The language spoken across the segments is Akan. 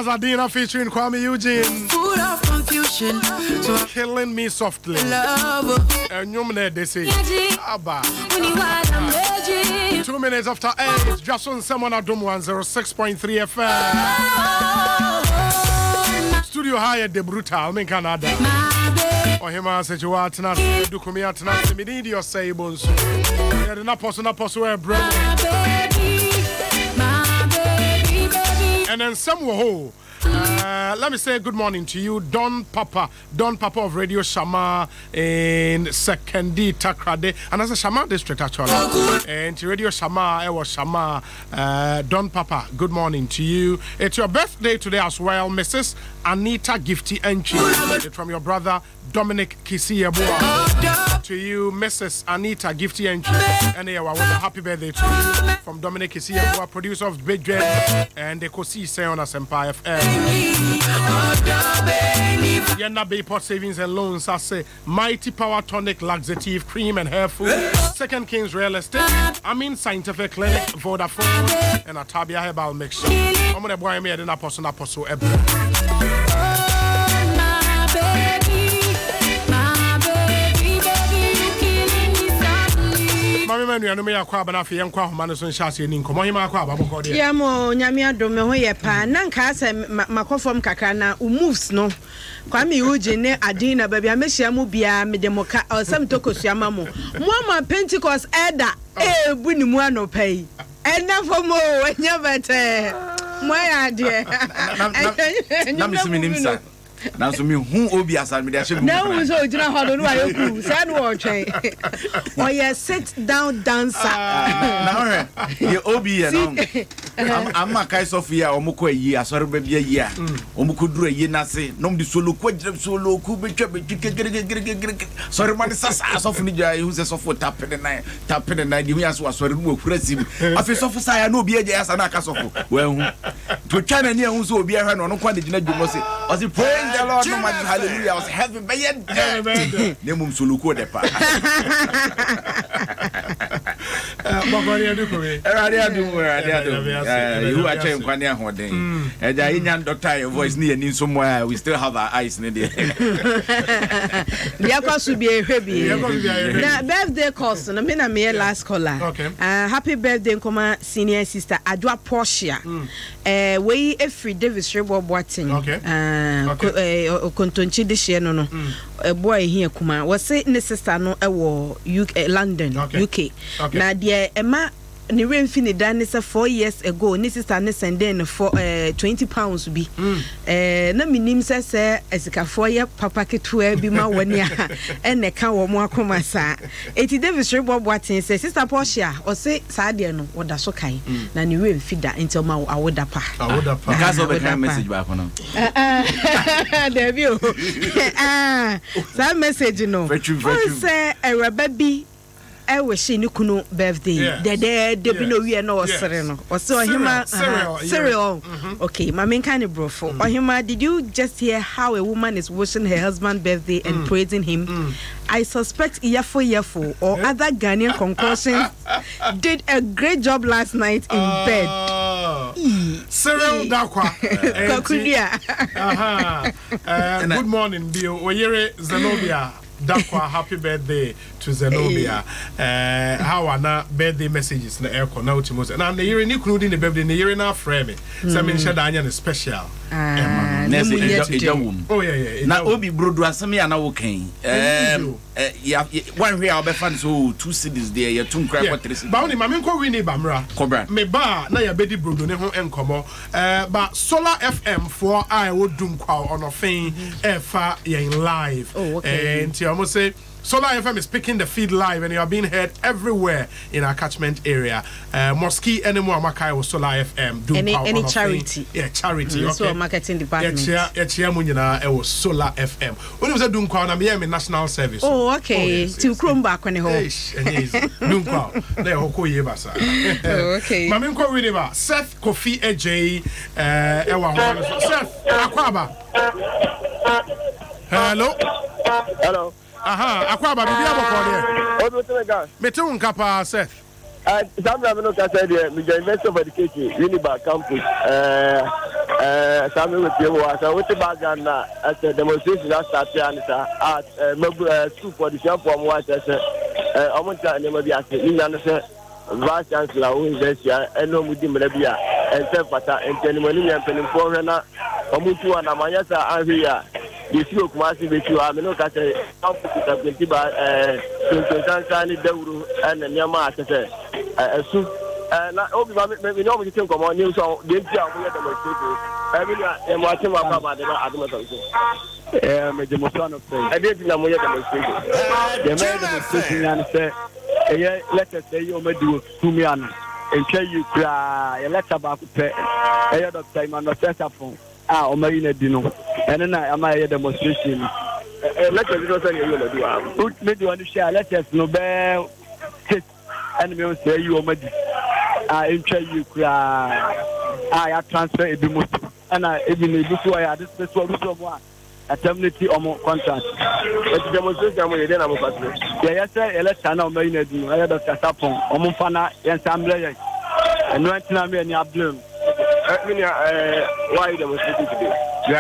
was Adina featuring Kwame Eugene. Full of confusion. So Killing me softly. love. And you know they say, Abba. When you are 2 minutes after 8, DWASO NSEM on Adom 106.3 FM. Studio high at the brutal in Canada. Oh, him said you are tonight. Do come here tonight. Me need your say bones. Yeah, the apostle, bro. And then some who. Let me say good morning to you, Don Papa of Radio Shama in Sekendi Takrade, and as a Shama district actually. And to Radio Shama, I was Shama. Don Papa, good morning to you. It's your birthday today as well, Mrs. Anita Gifty Entry from your brother Dominic Kisiyabua. To you, Mrs. Anita Gifty Entry, and I want a happy birthday to you from Dominic Kisiyabua, producer of Big Dread, and the Kosi say on us Empire FM. Yenna Bayport Savings and Loans, I say Mighty Power Tonic Laxative Cream and Hair Food, Second Kings Real Estate, I mean Scientific Clinic, Vodafone, and Atabia Herbal Mixture. I'm going to buy me an apostle Ebra. Mami anu me akwa ba na fe yankwa homa no so nhyase ni nkomo hima akwa ba boko de. Yamo nyame adome ho ye pa na nka ase makofom kakra na moves no Kwame Eugene ne Adina ba bia mehia mu bia me de moka osem tokosuama mu ama Pentecost elder bu ni mu anopai ena fomo enya bete mo ya de na me simi nimsa na so me hu obi asa me de ahye na hu so ojina hodo no ayoku sa no o twen o ye sit down dancer na ye obi ye no am kai Sofia omukọ yi asori ba bia yi a omukọ duru yi na se nom di solo ko jire solo ku betwa betwa sorry man sasa asofu ni ja hu se sofu tapene na di hu aso asori no okura sim afi sofu sa ya na obi eje asa na aka sofu we hu to twa na ni hu so obi ahwe no no kwa de gina dwumo se o se praise the Lord no man hallelujah was heaven by yet nemum solo ko de pa Bagori adu ko we you are trying kwani ahoden eja yin doctor your voice ni ani so more we still have our eyes in there dia kwasu bi ehwe bi na birthday course no me na me last caller okay happy birthday nkoma senior sister Adwa Portia we every Davis Rebo Boatin okay kontonchi de hye no no boy here kuma we say ne sister no e wo UK London UK na dia ema ni remfi ni dan say 4 years ago ni sister ne sending for £20 bi na minim say esika 4 year papa ketua bi ma wani a ene ka wo mo akoma sa eti Davis Rebo Boatin say sister Portia o say sa de no woda so kai na ni remfi da until ma awoda pa because of the message back no there you that message no say Eraba bi I was seeing Kuno birthday. The be no we are no cereal. Or so hima cereal. Okay, my main kind of brofo. Or hima, did you just hear how a woman is wishing her husband's birthday and praising him? I suspect Yafo or other Ghanaian concussions did a great job last night in bed. Cereal Dakwa. Good morning, Bio. Oyere Zenobia. Dakwa, happy birthday to Zenobia. How are na birthday messages na aircon now to most. Na year ni kunu the birthday na year na frame. So me share anya special. Oh yeah. Na obi brodo asemi ana wo kan. One way I'll be fan so 2 cities there ya 2 cry for 3 cities. Ba oni ma me nko wini ba mra. Me ba na ya bedi brodo ne ho enkomo. Ba Solar FM for I wo dum kwa on ofin e fa in live. Oh, okay. And I must say Solar FM is picking the feed live and you are being heard everywhere in our catchment area. Mosque anymore Makai or Solar FM do any charity. Yeah, charity. Okay. So marketing department. Yeah, munyina e was Solar FM. When was do kwa na me national service. Oh, okay. To Chrome back when ho. Do kwa. Na hoko ye basa. Okay. Mami ko wini ba Seth Kofi AJ e wa ho. Seth akwaba. Hello. Aha, akwaba bibia boko de. Obi tele gas. Mete unkapa Seth. Sometimes I said the University of Education, Unibar campus. Some with you was with the background as a demonstration that started at school for the shop from what I said. I want to never be asked in answer. Vice Chancellor who is there, and no with the Melabia, and Sepata, and Tenimoni and Penimporana, Omutu and Amayasa are here. The show Kumasi with you, I mean, look at the campus of the Tiba, Sani Deuru, and the Yama, a soup. We know we think of our news, so they tell me that I'm watching my papa. The Mosano say, I didn't know the demonstration. The demonstration and say, let us say you may do to me and tell you cry, a letter about a lot of time on the set up phone. Or Marina Dino, and then I am a demonstration. Let us do put me to understand, let us know bear and we say you may. I tell you cry. I transfer a bit and I even before I had this one. A terminity or more contract. But the demonstration we then I'm yes, sir, let's now may do. I had a sapon, or Mufana, and Samble, and no any bloom. Why demonstrating today? We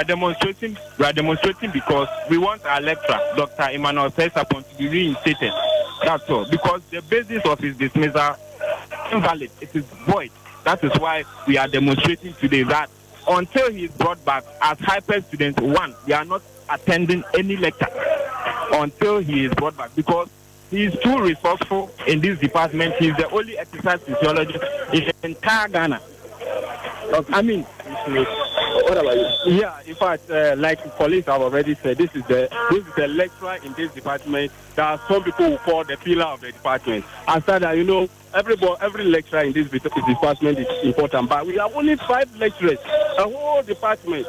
are demonstrating because we want our lecturer, Dr. Emmanuel Sesapon, to be reinstated. That's all. Because the basis of his dismissal is invalid. It is void. That is why we are demonstrating today that until he is brought back as hyper students, we are not attending any lecture until he is brought back because he is too resourceful in this department. He is the only exercise physiologist in the entire Ghana. I mean, what about you? Yeah, in fact, like colleagues have already said, this is the lecturer in this department. There are some people who call the pillar of the department. And so that, you know, every lecturer in this department is important. But we have only 5 lecturers, a whole department,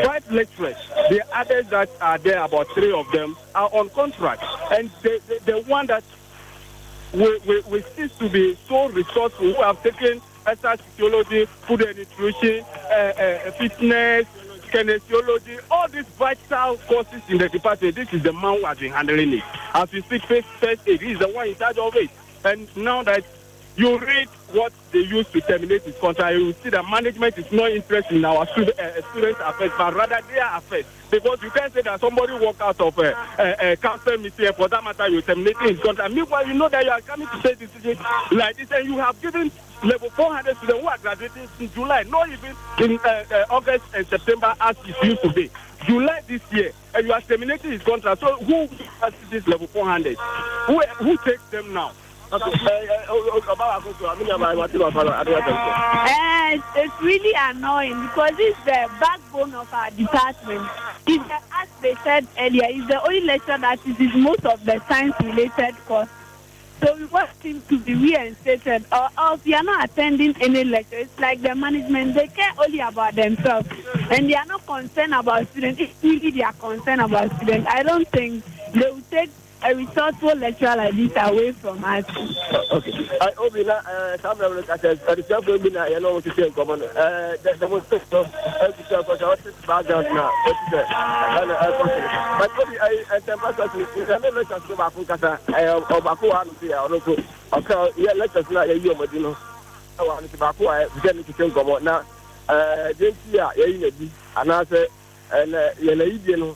5 lecturers. The others that are there, about 3 of them, are on contract. And the one that we cease to be so resourceful, who have taken exercise physiology, food and nutrition, fitness, kinesiology, all these vital courses in the department. This is the man who has been handling it. As we speak, first aid, he is the one in charge of it. And now that you read what they use to terminate his contract, you will see that management is not interested in our students' affairs, but rather their affairs. Because you can't say that somebody walked out of a council meeting, and for that matter, you're terminating his contract. Meanwhile, you know that you are coming to say decisions like this, and you have given level 400 students who are graduating in July, not even in August and September as it used to be. July this year, and you are terminating his contract. So who has this level 400? Who takes them now? It's really annoying because it's the backbone of our department. As they said earlier, it's the only lecture that is most of the science-related course. So we want him to be reinstated, or if you are not attending any lecture, it's like the management, they care only about themselves, and they are not concerned about students. If really they are concerned about students, I don't think they will take a resourceful lecturer like this away from us. Okay. I Obina, some of the example, you know what to say in common. The most background now. But I tell myself, I never just go back to Kata, or Baku, okay, yeah, let us know you, Madino. I want to Baku, I get to think about now. This year, and I say, and you know,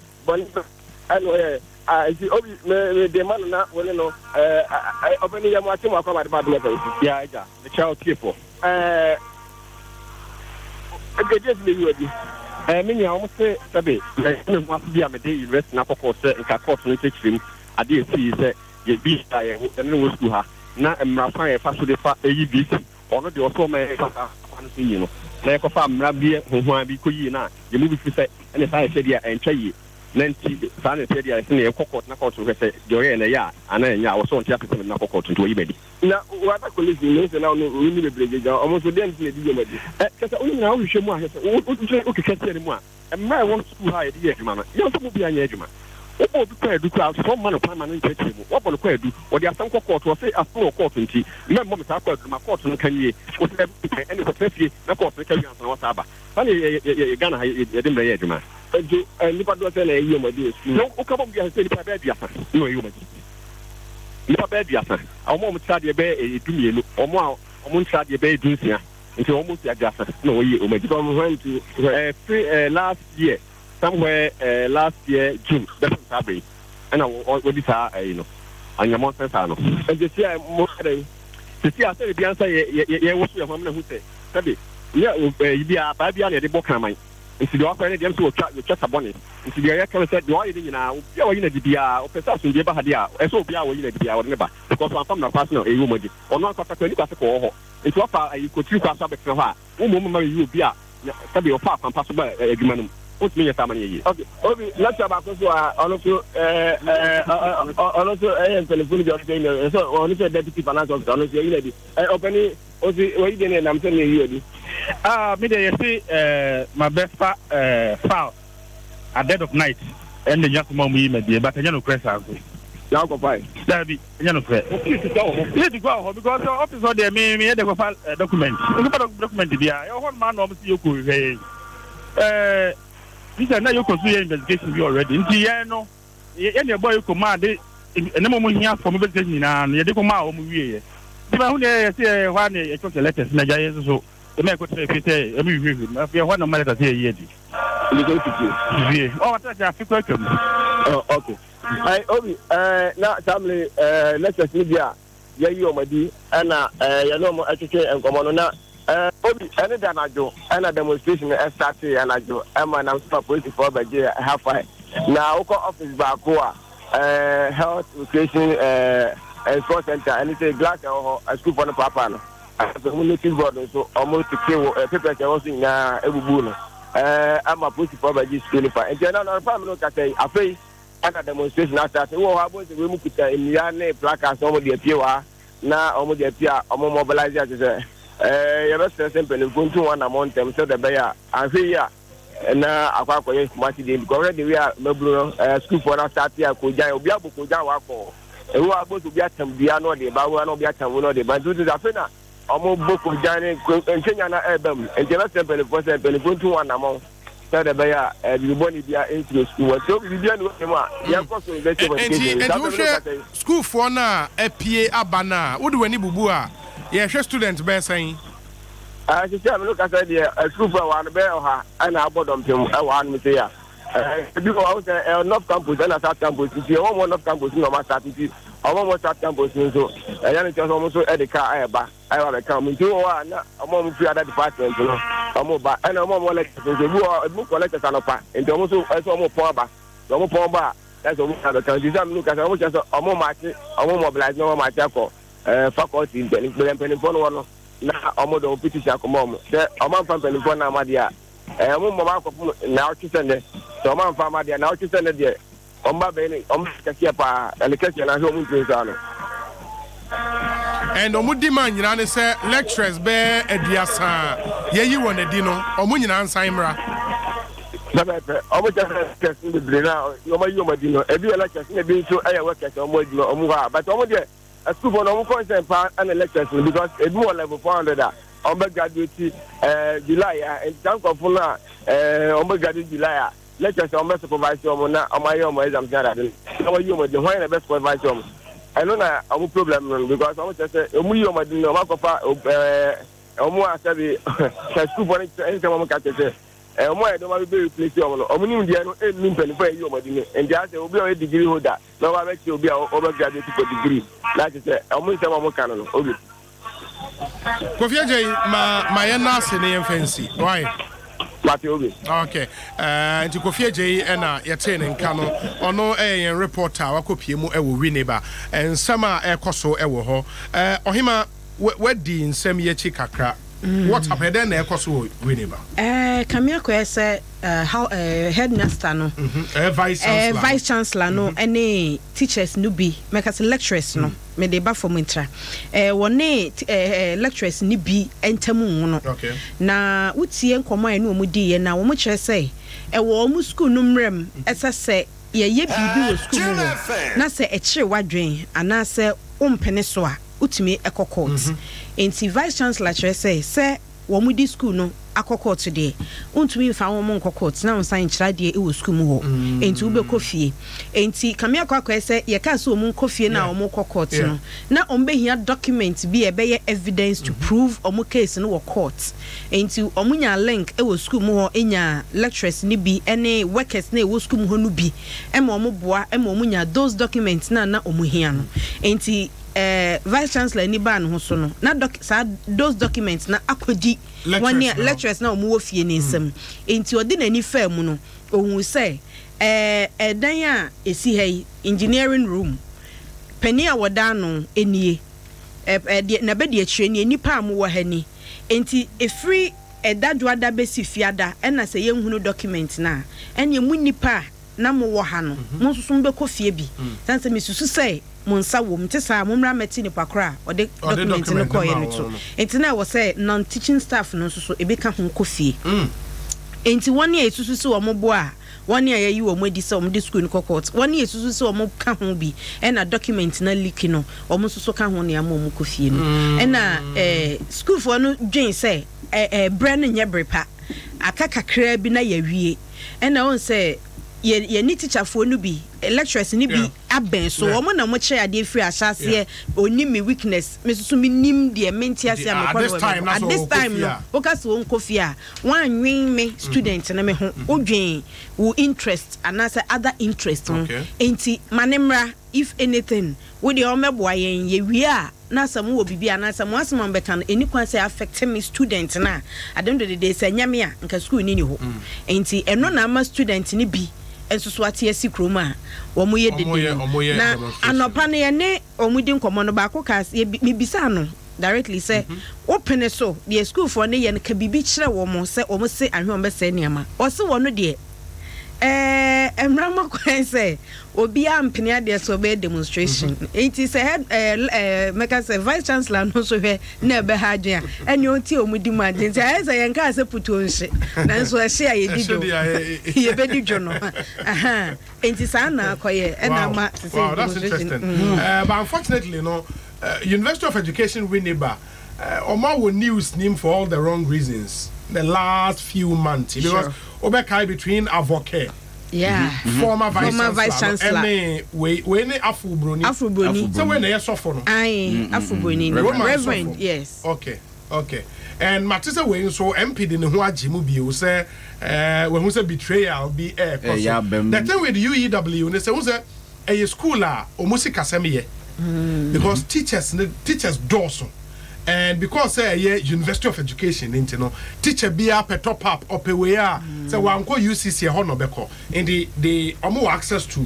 anyway. I see. The man not well, no. I open your mouth about the yeah, the child people. I just leave you. I mean, I almost say, Sabi, I must be a day rest now for course and court and take him. I did see that you be and no school her. Now I'm not fine fast to the ABC or not the also may you know. Like a farm, Rabbi, who might be Kuyina, you move to say, and if I said, yeah, and tell you. Nancy, San said, I think a court, not to say, Joy and a yard, and then I was on chapter and not court into eBay. Now, what I could listen to now, really, the almost a dance lady. Because only now you should want to catch anymore. And my one school high, dear Mamma, you also be an edge. What will be do crowd some man of permanent church? What will do? Or there are some court or say a full court in tea. My mom is out of my court and can ye, what any of the no court, the carry on what's up. Funny, you're gonna, you didn't be edge, man. And you put what I hear, my dear. No, come on, you say, no, you nipa bɛɛ duasa ɔmo ɔmo tsa deɛ bɛɛ edumienu ɔmo tsa deɛ bɛɛ dunsia nti ɔmo si aduasa na wɔyi ɔmo adi ɔmo hwɛ nti last year somewhere last year June bɛfɛ saa bɛyi ɛna wɔdi saa no anyamɔ sɛnsa no ɛnti si a mo kɛrɛ sisi a sɛde bi ansa yɛ wɔso yɛ hɔn na hu sɛ sɛde yɛ bi a baa bi a na yɛde bɔ kraman nti deɛ wakɔ yɛ deɛ nso wɔtwa sabɔne nti deɛ yɛ kɛmɛ sɛ deɛ wɔayɛ ne nyinaa obi a wɔyi na di biara ɔpɛ sɛ asomdue ba ha deɛ a ɛsɛ obi a wɔyi na di biara wɔde ne ba because wɔn afam na kɔ ase na ɛyi wɔn adi ɔno ankasa kɔ nipa se kɔ wɔ hɔ nti wɔfa kotiri kɔ aso abɛtena hɔ a wɔn mu ma yi obi a sɛde ɔfa akwampa so ba adwuma no mu wotumi yɛ saa ma no yɛ yie. obi lɛtɛ baako so a ɔno so ɛyɛ mpanyinfo bi ɔno sɛ ɔno sɛ deputy finance officer ɔno so ɛyi na di ɔpɛni osi wɔyi de ne nam sɛ ne ɛyi adi. Me de yɛsi my best foul at dead of night and the young mom we made but I know press out. Now go by. That be no fair. Yes, to go because office or there me had a file document. Document be a one man obviously you could say this is now you consider investigation you already. In the no any boy you command and no moment here for investigation and you come out we. Who say one a letters Nigeria so the man could say every one of my letters here. Oh, okay. Obi, now family lectures media, you Madi, and you know, and come on now. Obi, any danajo, and a demonstration SRT, and I do, and I'm super positive for by half five. Now, office Bacoa, health, education, and sports center, and it's a glass or a school for the papa. The community board, so almost to kill papers also in Ebubuno. I'm a positive for by this school. And then another family look at a face. Aka demonstration after say wo abo se we mu kita emia na placard so mo de apia na omo de apia omo mobilize ya say ye be stress penifo ntu one amount them so the be ya ahwe ya na akwa akoye smart dey because already we are mabru school for na start ya ko jan obi aboko jan wa ko e wo abo so bi atam bia no de ba wo na obi atam no de ba so the afena omo boko jan entenya na ebam entenya stress penifo ntu one amount the beya everybody be into school so we be no ma ya ko so be school for na APA abana wo de wani bubu a ye hwe student be san I say am look at the school for one be ha ana abodom pem e wa an me say ya because I was north campus and south campus if you want north campus no ma start it omo south campus so ya ni just almost e de car eba I want to come into one na omo fi other department no omo ba and omo lecture so bu collect sanopa and almost omo pon ba omo pon ba that's omo have can this am look at omo just omo match omo mobilize no match for faculty pen no na omo do petition come say omo fan pen na amadia omo mo ba ko na o chisende so omo fan amadia na o chisende de omo be ni omo kasia pa election na ho mu ntwesa and omudi man nyina ne say lecturers be aduasa yeyi won adi no omo nyina nsan mra omo just the brina omo yomadi no ebi lecturers na bi so aye workers omo adi no omo ha but omo de a school for no concern pa and lecturers because ebi mo level 400 omo graduate July and thank of na omo graduate July lecturers omo supervise omo na omo aye omo exam jara de omo yomadi why na best supervise omo I know na amu problem because I want to say omu yi omadi no makofa omu asabi school for anytime omu ka say omu e do ma be replace omu no omu nim dia no nim pen for yi omadi no and dia say obi o degree holder no wa be ti obi o graduate for degree like say omu say omu kan no obi Kofi Ajay ma ye na se ne fancy why okay nti Kofi Ajay na yete ne nka no ono yen reporter wakopie mu ewo Winneba ensama ekoso ewo ho ohima wadi nsem ye chi kakra what happened then ekoso Winneba kamia ko ese how headmaster no vice chancellor no any teachers no bi make lecturers no me dey ba from intra wone lecturers ni bi entamu no okay na wutie nkomo ene omudi ye na wo mo kire sei wo mu school no mrem esese ye bibi wo school no na se ekire wadwen ana se umpene so a utimi ekokot enti vice chancellor kire sei se wo mu di school no akoko to de untumi fa wo mo nkoko na wo san kira de e wo school mu ho enti wo be kofie enti kamia kwakwa se ye ka so mo kofie na wo mo kokot no na o be hia document bi e be ye evidence to prove o mo case no wo court enti o mo nya link e wo school mu ho enya lecturers ni bi ene workers na e wo school mu ho no bi e ma o mo boa e ma o mo nya those documents na o mo hia no enti vice chancellor ni ban ho so no na those documents na akodi one year lecturers na omo wofie ni nsem enti odi na ni fa mu no ohun say dan a esi hai engineering room pani a woda no enie na be de akire ni nipa am wo ha ni enti efri DWASO besi fiada na se ye nhunu document na ene mu nipa na mo wo ha no mo susu mbe kofie bi sanse mesusu say monsa wo mte sa momra meti ni pakra o de document no koye no to enti na wo say non teaching staff no so ebeka ho kofie enti woni e susu se wo mo bo a woni ayi wo mo di se wo mo di school no court woni e susu se wo mo ka ho bi e na document na leak no wo mo susu ka ho ne am mo kofie no e na school for no dwen say brand nye brepa aka kakra bi na yawie e na won say ye ni teacher for no bi lecturers ni bi aben so omo na mo che ade free asase oni me weakness me so me nim de mentiase am at this time no focus won kofia wan nwin me student na me ho odwen wo interest and as other interest enti manemra if anything we dey omeboa yen ye wi a na samu wo bibia na samu asema mbeka no eni kwan say affect me student na at the end of the day say nyame a nka school ni ho enti eno na ma student ni bi ensusu atie sikroma wo mo ye dede na anopa ne ye ne omudi nkomo no ba ko ka me bisa no directly say open so the school for ne ye ka bibi kire wo mo se o mo se ahwe o be se niama o se wo no de emrama kwen say obi ampene ade so be demonstration it is a make us vice chancellor no so he na be ha dwen ene oti omudi ma den say say yen ka se puto nse na so hye a ye dido ye be dido no aha enti sa na akoye ena ma wow, that's interesting but unfortunately no University of Education Winneba Oma will news name for all the wrong reasons the last few months because Obekai between advocate former vice chancellor and we ne Afro-Broni so when they suffer no Afro-Broni reverend yes okay and Matisa we so MP de ne ho agemu bi say when who say betrayal be the thing with UEW they say a school a omusi kaseme because teachers doso and because University of Education teacher be up a top up we are so one go UCC hono beko and the access to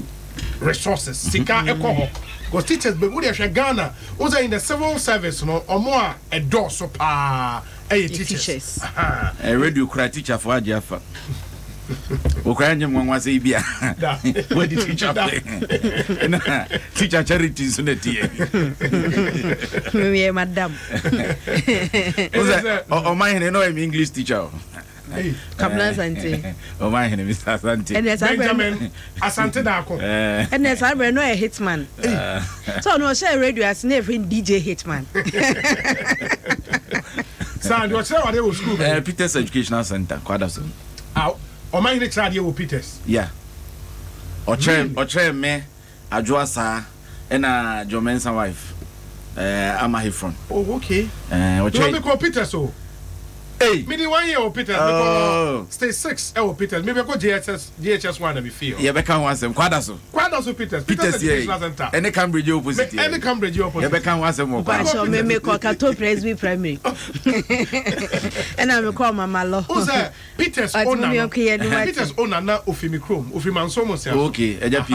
resources sika echo because teachers be we Ghana also in the civil service no omo a doso pa teachers a radio cry teacher for Ajafa Ukrainian one was a beer. Where did teacher play? Teacher charities in the tea. Madam. Oh, my name is English teacher. Kabla Asante. Oh, my name is Asante. And there's Benjamin Asante Dako. And there's no a hitman. So no share radio as never DJ hitman. Sir, what's that school? Peter's Educational Center, Quadason. How? O my next radio Peters. Yeah. Oche me adwoasa na Jomensa wife. I'm a from. Oh okay. Oche me call Peters so. Hey, me the 1 year o Peters because stay 6 e o Peters. Maybe go GHS 1 be feel. Yeah, be kan wan sem Quadaso Peters. Peters Educational Center. Any Cambridge opposite. Any Cambridge opposite. Yeah, be kan wan sem mo. Pastor me call Kato Presby Primary. And I call Mama Lo. Who's that? Peters owner. Peters owner na Ofimi Chrome. Ofimi Ansomo say. Okay, eja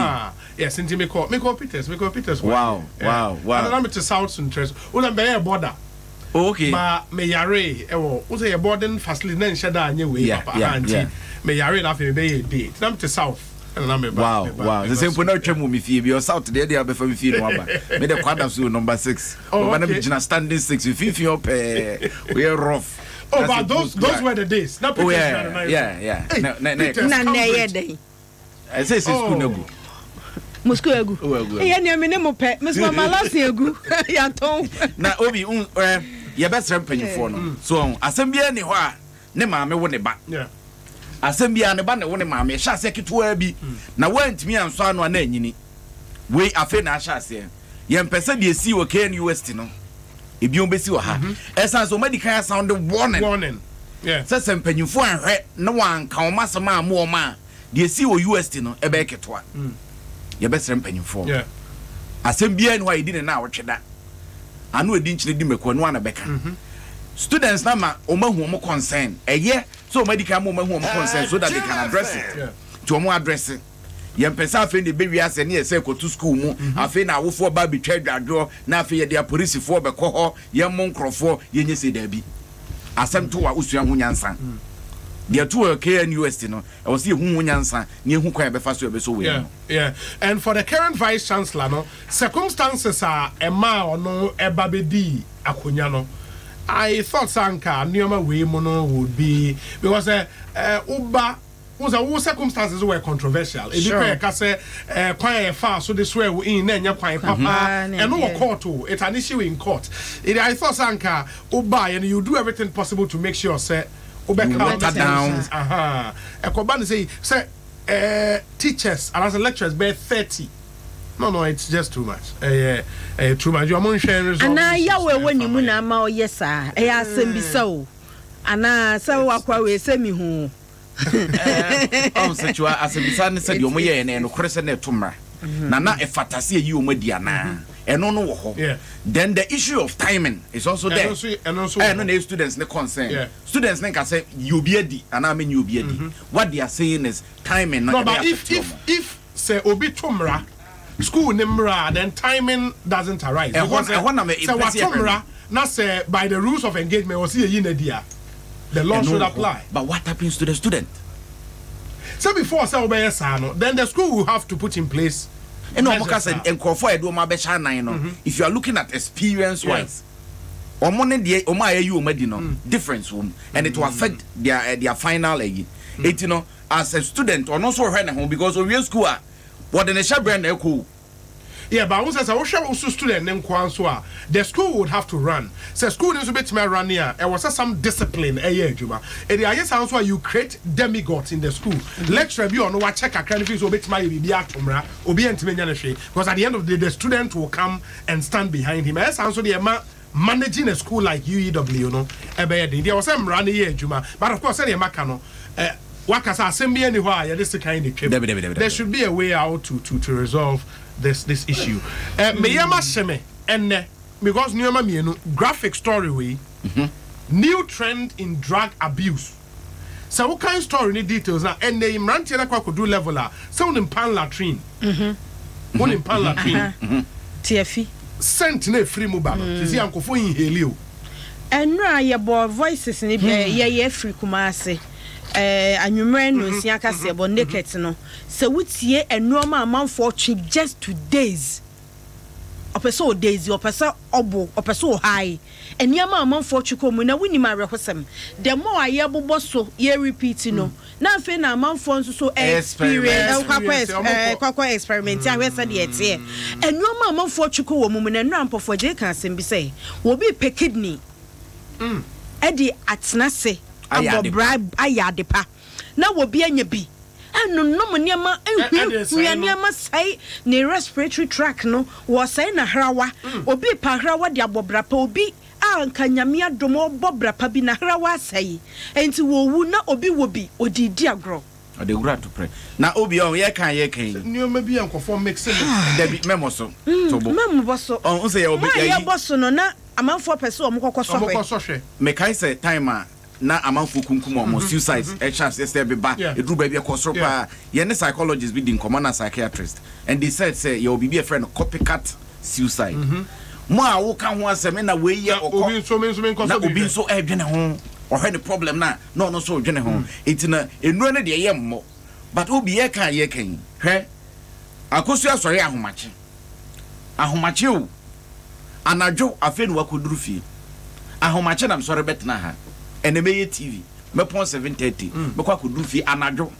yes, inti me call Peters. Wow. And I'm to South interest. Una be border. Okay. Ma me yare ewo wo say your boarding facility na nhyɛ da anye we papa anti me yare na fe be date na me to south and na me ba wow the same for na twem me fie bi o south there dey abefa me fie no aba me the Quadaso number 6 o na me gina standing 6 fie up we rough. Oh, but those were the days. Not yeah. No. I say school no go. Moscow egu. E ya ni me mo pe. Me so ma last egu. Ya ton. Na obi ye best mpanyifo no. So asem bia ni ho a ne maame wo ne ba yeah asem bia ne ba ne wo ne maame sha se ketwa bi na wantimi anso ano na anyini we afe na sha se ye mpese de esi wo KNUST no ebi on besi wo ha esan so medical sound warning yeah se mpanyimfo anhwe ne wanka o masema amo ma de esi wo UST no ebe ketwa ye besere mpanyimfo yeah asem bia ni wa yidi ne na wotweda anu edi nchire di mekwa no ana beka students na ma o mahu o concern eye so medical mo mahu o concern so that they can address it to mo address it ye mpesa afi ne be wi ase ne ye ko to school mu afi na awofo ba betwa dwadwo na afi ye dia police fo be ko ho ye mo nkrofo ye nyese da bi asem to wa usua hu nyansa dia to KNUST no e was ye hu nyansa ne hu kwa be fa so be so we yeah and for the current vice chancellor no circumstances are ema ono eba be di akonya no I thought Sanka Nioma Wemono would be because Uba was a circumstances were controversial. If you say quite far, so this way we in then quite papa and no court too. It's an issue in court. I thought Sanka Uba and you do everything possible to make sure say Uba down. Ekoban say teachers and as lecturers bear 30. No, it's just too much. Too much. You are sharing results. And now, Yawe, when you muna ma yes, sir. I ask him be so. And now, so what we say me who. Such as a bisan said, you may and crescent tumor. Nana, a fantasy you mediana. And no, then the issue of timing is also there. And also, no students ne concern. Students can say you be a D, and I mean you be a D. What they are saying is timing. No, but if say obi tumra. School nimra, then timing doesn't arise. Say by the rules of engagement, was here in the law should apply. But what happens to the student? So before then the school will have to put in place. And if you are looking at experience wise, difference and it will affect their final as a student or not so home because of your school. What the nation brand cool. Yeah, but once I was student named Kwanswa, the school would have to run. So school needs to be to run here. There was some discipline a year, Juma. And the idea sounds why you create demigods in the school. Lecture you on what check a kind of things will be my biatumra or be because at the end of the day, the student will come and stand behind him. As sounds the managing a school like UEW, you know, there was some running here, Juma. But of course, any Makano. There should be a way out to resolve this issue. Because graphic story way new trend in drug abuse. So what kind of story need details now? And they could do level sound in pan latrine. One in pan latrine. TFE. Sent ne free mobile. See uncle for in helio. And now your boy voices in the free kumase. Anwumre no nsia kase ebo naked no se wutie enoma amanfo twe just 2 days opeso days opeso obo opeso high eniama amanfo twe ko mu na wuni ma rehosem the more aye bobo so ye repeat no na afi na amanfo nso so experience kwakwa experiment ya wesa de etie enoma amanfo twe ko wo mu na nra mpofo je kan asem bi say wo bi pe kidney edi atnase abo bribe ayadepa na wo bi anya bi anu no niam niam sai ne respiratory tract no wo sai na hrawa obi pa hrawa de abobrapa obi anka nyame adom obobrapa bi na hrawa sai enti wo wu na obi wo bi odidi agro ade gura to pray na obi on ye kan niam bi ankofo mixing David memoso tobo memo boso on say obi ya boso no na amanfo pese omukokosofwe me kai say time na amanfo kunkum suicide chance say be ba edru ba bi ekosoro pa ye ne psychologists be din common na psychiatrist and they said say you be a friend copycat suicide mo a wo kan ho asem na we ye obi so edwene ho or had the problem na no so edwene ho itina enuro ne de ye mmo but obi ye kan hwe akosu asori ahomache o anadwo afenu wakoduru fie ahomache na msori betna ha eneme TV me pon 7:30 me kwa koduru fie anadwo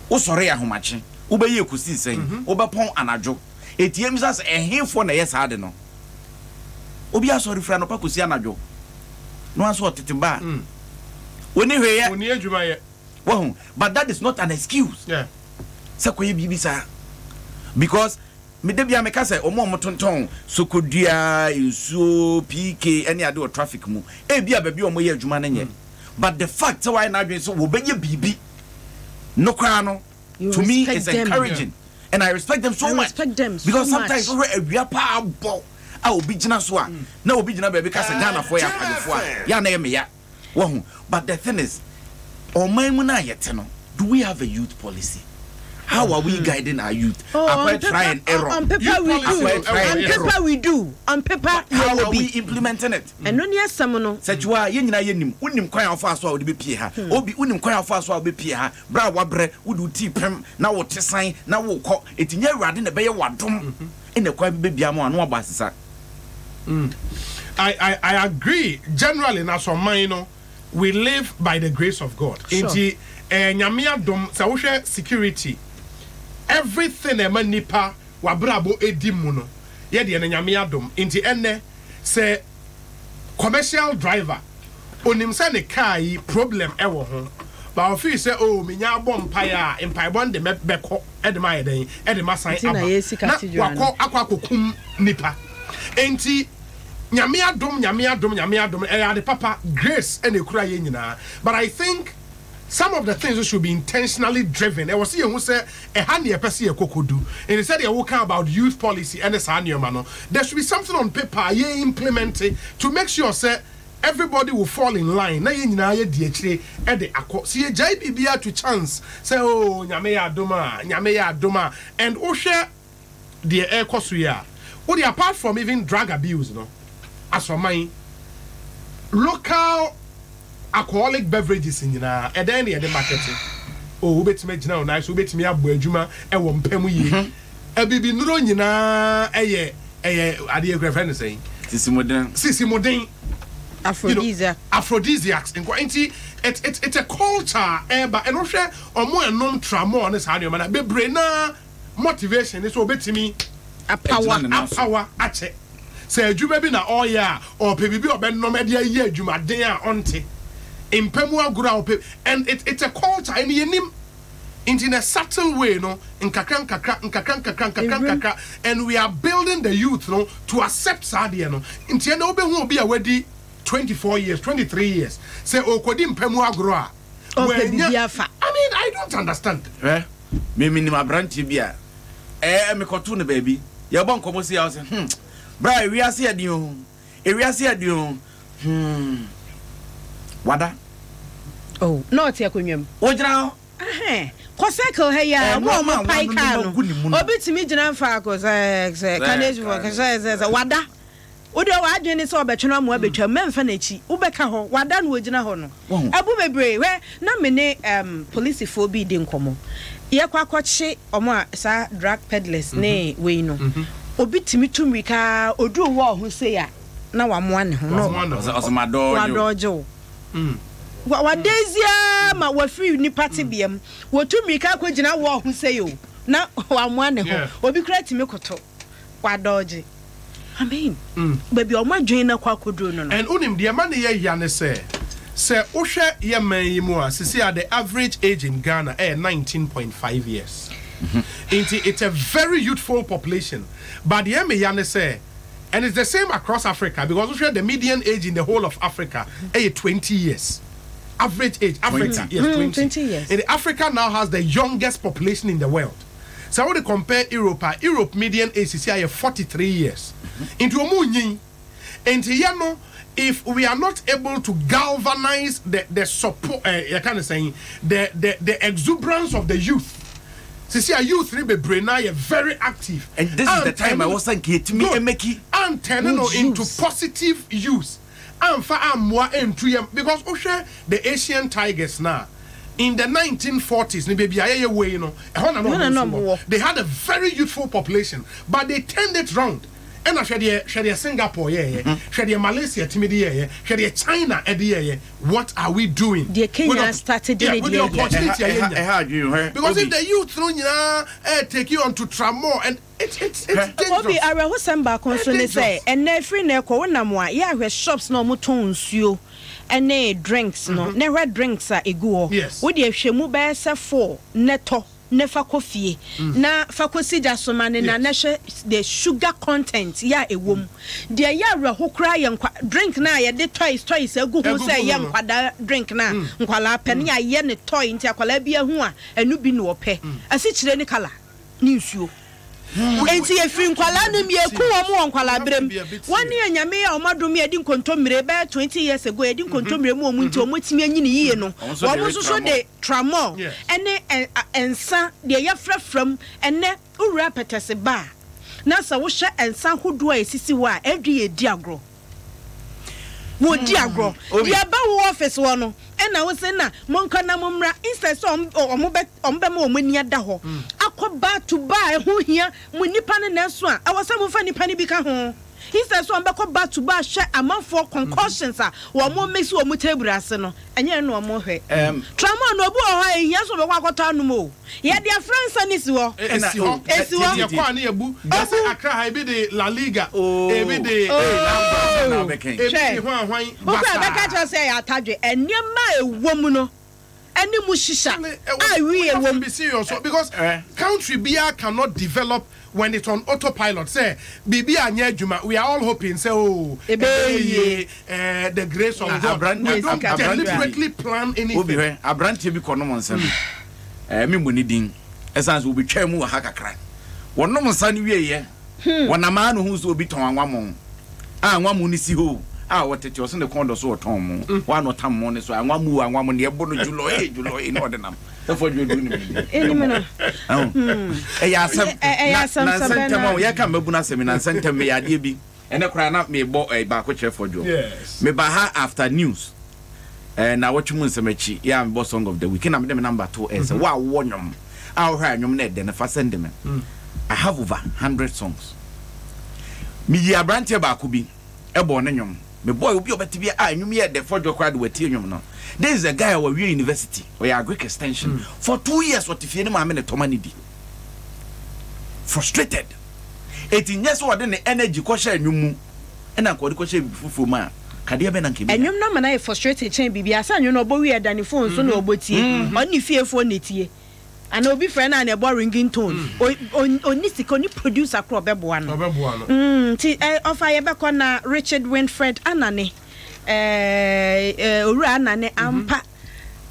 wo sori ahomache wo be ye kusi sen wo be pon anadwo etiem sas ehefo na yes ade no obi asori fra no pa kusi anadwo no aso otetemba Oni hwe Oni adwuma ye. Well, but that is not an excuse. Yeah. Sakoye bibi sa. Because me debia me ka say omo motonton sokodia insuo PK any ade traffic mu. E bia ba bi omo ye adwuma na nye. But the fact why na adwen so wo benye bibi. No kwa no. To me it's encouraging. Yeah. And I respect them so much. Because sometimes we awia pa abo a obi gina so a na obi gina ba bi ka say Ghana for ya pagefo a ya na ye me ya. But the thing is, do we have a youth policy? How are we guiding our youth? On paper we do. On paper how are we implementing it? And no near someone said you are yenim unim kwan fast so be pie ha. Obi unim kwan fast so be pie ha. Bra wabre would tipem na wo tesan na wo kɔ etinye awrade na beye wadom in the kwan bebia mo anu abasisa. I agree generally na so man, you know, we live by the grace of God. Inti nyame adom sa wo hwe security everything e manipa wa brabo edimu no ye de nyame adom inti enne se commercial driver onim se ne car yi problem e wo ho ba ofi se oh menya abom paya empai bon de beko e de ma yeden e de masan aba na wakọ akwakokum nipa inti nyame adom e ya de papa grace e ne kura ye nyina. But I think some of the things should be intentionally driven. I was seeing who said a handy a person kokodu. And he said they will come about youth policy and the there should be something on paper ye implemented to make sure say everybody will fall in line. Na ye nyina ye DHA e de akọ. See ye jai bibia to chance. Say oh nyame ya adoma and o share the air cost we are. Apart from even drug abuse, no. As for mine, local alcoholic beverages in the marketing. Oh, we bet me now nice, we bet me abu adwuma e wo mpam yi. E bibi nuro nyina eye ade agrefend saying. Sisi modern. Aphrodisiacs. It's a culture but and ohwe omo enom tramo on this how na bebre na motivation is obetimi a power ache. Say adwuma bi na oya or pebibi obennom e de ayi adwuma den a onte. Impemu agura ope and it's a culture and yenim in a subtle way no in kakran and we are building the youth no to accept sadia no inti na obe hu obi a wadi 24 years 23 years say okodi impemu agura I mean I don't understand me minimum branch bia me kotu ne baby ya bon komo si ya say bra we ase adin wada oh no te akonwam ojira ko cycle he ya mo pai car no obitimi gina mfa ko say canage for say wada odi o adwene se obetwena mo abetwa memfa na chi ubeka ho wada no ogina ho no abu bebre we na me ne police fo bi di nkomo ye kwakwache omo a sa drug peddlers ne we no obitimi tumrika odu wo ho say ya na wamoa ne ho no wadojo wadezia ma wafiri ni party biam wotumrika kwagina wo ho say yo na wamoa ne ho obi kra timi koto wadoje I mean baby o madwen na kwakodro no and unim de man ye ya ne say ohwe ye man yi mu a sisi the average age in Ghana 19.5 years it's a very youthful population but the ya ne say and it's the same across Africa because the median age in the whole of Africa is 20 years. Average age, Africa, 20 years. And Africa now has the youngest population in the world. So when you compare Europe median age is 43 years. Into Omunyi, and if we are not able to galvanize the support, the exuberance of the youth. See, a youth be very active, and this is the time I was saying to me and turning into positive use. And for more into because the Asian tigers now in the 1940s, they had a very youthful population, but they turned it round and I share Singapore, share Malaysia, Timidi, share China, what are we doing? The Kenya started with the opportunity. Because if the youth take you on to Tramore, and it's dangerous. Obi ara ho samba konso say and every na ko wonam wa ya hwe shops no mo ton nsuo ene drinks no ne red drinks a egu ho wo de hwemu be se 4 neto nefa coffee na fa kosija so mane na hwe the sugar content ya ewom de ya ho kra ye drink na ye de toys egu ho say ye nkwada drink na nkwala pe na ye ne toy nti akwala bia hu a enu bi no ope asi kire ni kala ni nsuo enti efiri nkwala no mi eku wo nkwala brem wani anyame ya omadom ya di nkontomire be 20 years ago ya di nkontomire mu omu nti omotimi anyi ni yiye no wo mo so de Tramore ene ensa de ya frafram ene owura petese ba na sa wo hye ensa hodo a esisi wa edwe edi agro wo di agro ya ba wo office wo no ena wo se na monka na momra instead so ombe ma omani ada ho akoba to buy ho hia mo nipa ne na so a awose mo fa nipa ne bi ka ho instead so ombe ko ba to buy hye amanfo concussions a wo mo mesi wo mo table ase no enye no mo hwe Tramore no obu ho ehia so be kwa akota anu mo ye dia France anisi wo esi wo ye kwa na ebu that's Accra ha bi de La Liga e bi de na beken e bi hwan o kwa be ka cho say ya tadwe enema ewom no eni mu shisha wi ewom be serious because country bia cannot develop when it's on autopilot. Say bibi anya juma, we are all hoping say the grace of God. We don't deliberately plan anything. Obi he abrante bi kono monsam me muni din essence will be twemu ha kakra wono monsa ne wieye wonama no hu so obi ton anwamo anwamo ni si ho wotete o se ne kondo so oton mo wa no tam mo ne so anwamo ne ebo no julo no denam for you do ni ya sam ya kan mabuna semi na sentem me yade bi ene kra na me bo ba ko che for jo me ba ha after news na what you nsemachi ya me bo song of the week na me dem number 2 is wa wonyom a hwa anyom na de na fa send me I have over 100 songs me ya branche ba ko bi e bo ne nyom me boy obi obeti bi anyom ye de for jo kwad wati nyom no. There is a guy at Warrior University or your Greek extension for 2 years. What if you know I'm Tomanidi? Frustrated. 18 years old, then the energy question you move and I call the question for man. Kadia Benanki. And you're not man, frustrated chain, baby. I said, you know, but we had done phone, so no, but only fear for Nitty. And I'll be friend and a boring tone. Or Nistic only produce a crop of one. Of I ever corner Richard Winfred Anani. Urana ampa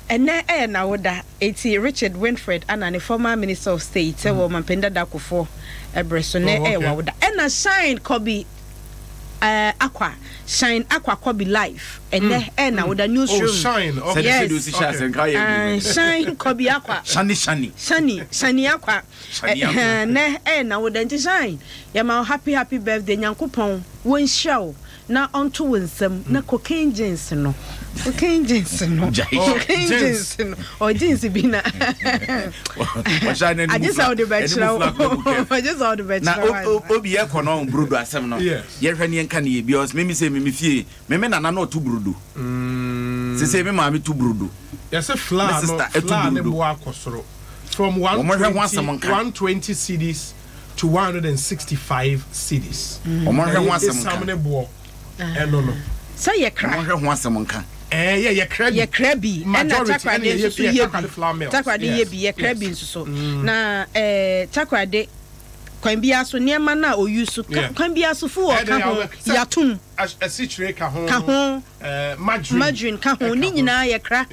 ene na woda eti Richard Winfred ana ne former minister of state wo mampenda dakofo ebreso ne wa woda ena shine kobi aqua shine aqua kobi life ene na woda newsroom shine yes shine kobi aqua shani aqua ne na woda nti shine ya ma happy birthday nyankopon won show na onto winsem na cocaine jeans no o jeans bi na I just saw the bachelor na obi e kono brudu asem no ye hwe ne nka ne because me say me fie me na na to brudu se me ma me to brudu yes a flower ne bo akosoro from 120 CDs to 165 CDs no so ye cry ye crabby and takwade ye bi ye crabby nso na takwade kwan bia so niema na oyusu kwan bia so fu o ka ho yatum asitre ka ho margarine ka ho ni nyina ye kra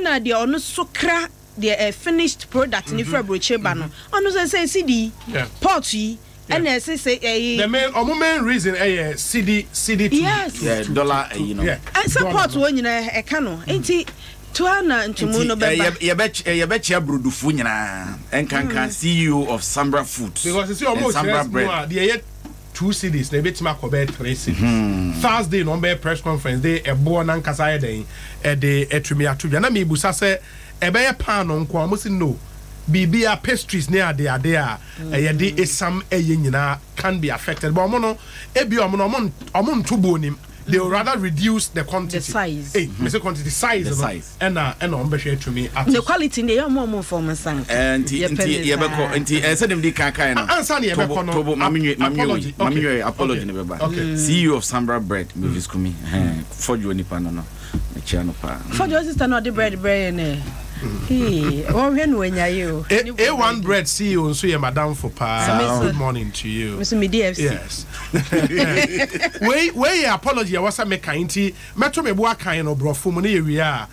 na de ono so kra the finished product ni fra brocheba no ono say CD pot yi and say the main reason CD yes dollar you know support one nyina ka no enti tuana ntumu no beba ye be brudufu nyina enkankan CEO of Sambra Foods because you see almost Sambra bread the 2 CDs na betima ko be 3 CDs Thursday no be press conference dey ebo na nkasa ye den e de etumi atu na me busa se e be ye pan no nko amosi no bibia pastries near they are there yɛde esam nyina can be affected but omo no ebi omo to bonim they will rather reduce the quantity the size quantity size and on behwe to me the quality dey omo form sang anti yebeko anti say dem dey kan no answer na yebeko no mami apology ne beba CEO of Sambra Bread movies kumi for you nipa no me chia no pa for your sister no the bread ne A1 Bread CEO so Madam for good morning to you. Mr. DFC. Yes. Where apology was a mekainti metro mebua kan no brofo mu na we are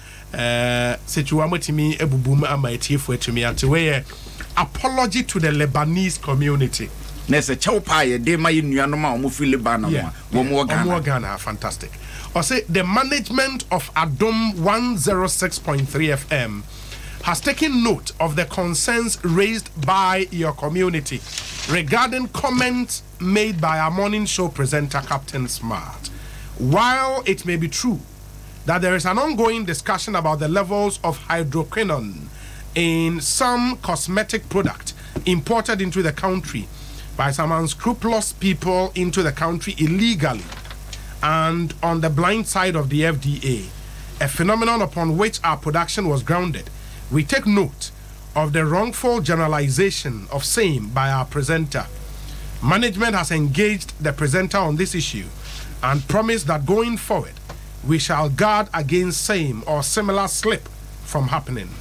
situamotimi ebubum amatie fo atumi ante we apology to the Lebanese community. Na se chawpa ye de ma yenuanom a omo fi Lebanon wo mo Ghana fantastic. Or say the management of Adom 106.3 FM has taken note of the concerns raised by your community regarding comments made by our morning show presenter Captain Smart. While it may be true that there is an ongoing discussion about the levels of hydroquinone in some cosmetic product imported into the country by some unscrupulous people into the country illegally and on the blind side of the FDA, a phenomenon upon which our production was grounded, we take note of the wrongful generalization of same by our presenter. Management has engaged the presenter on this issue and promised that going forward, we shall guard against same or similar slip from happening.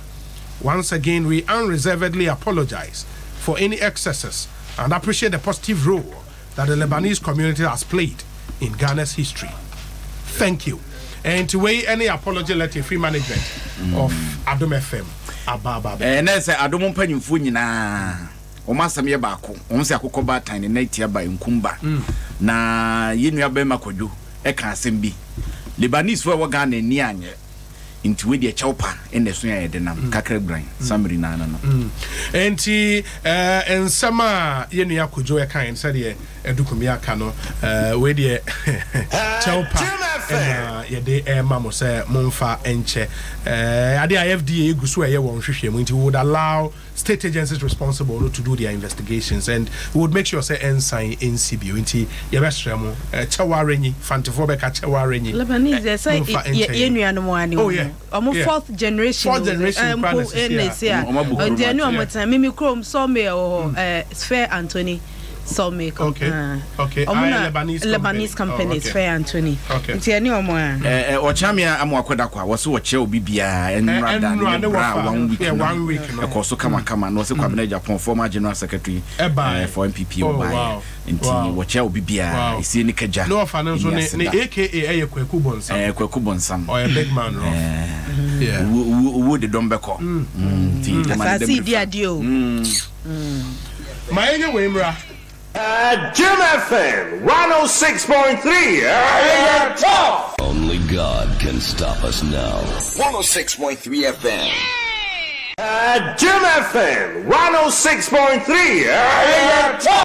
Once again, we unreservedly apologize for any excesses and appreciate the positive role that the Lebanese community has played in Ghana's history. Thank you. And to weigh any apology letter free management of Adom FM. And I say Adom Panyufu nyina. Oma samye baako. Oma se akokɔ baatan ne naitia ba nkumba. Na yenua be makojo e ka asɛm bi. Lebanese fo wa Ghana ni anye. Into we the chaupa in the swing denam kakre brain summary na no enti en sama ye nua kojo e kan said ye edukumi aka no we the chaupa ye de mamo say monfa enche ade FDA gusu eye won hwehwe mu nti would allow state agencies responsible to do their investigations and we would make sure say ensign NCBO nti ye be sremo chawarenyi fantifo be ka chawarenyi Lebanese say ye nua no mo ani fourth generation and then no more time Mimi Chrome saw me or Sphere Anthony saw me okay Lebanese company Sphere Anthony nti ani omo o chamia amwakoda kwa wo so wo che obi bia enrada ne bra 1 week no e ko so kama no se kwa na Japan former general secretary for MPP oba nti wo che obi bia isi ni kaja no fa no so ne aka eye kwaku bonsam or a big man yeah wo de dombeko nti de man de adio my anyway mra Jim FM 106.3 top. Only God can stop us now. 106.3 FM. Jim FM 106.3 top.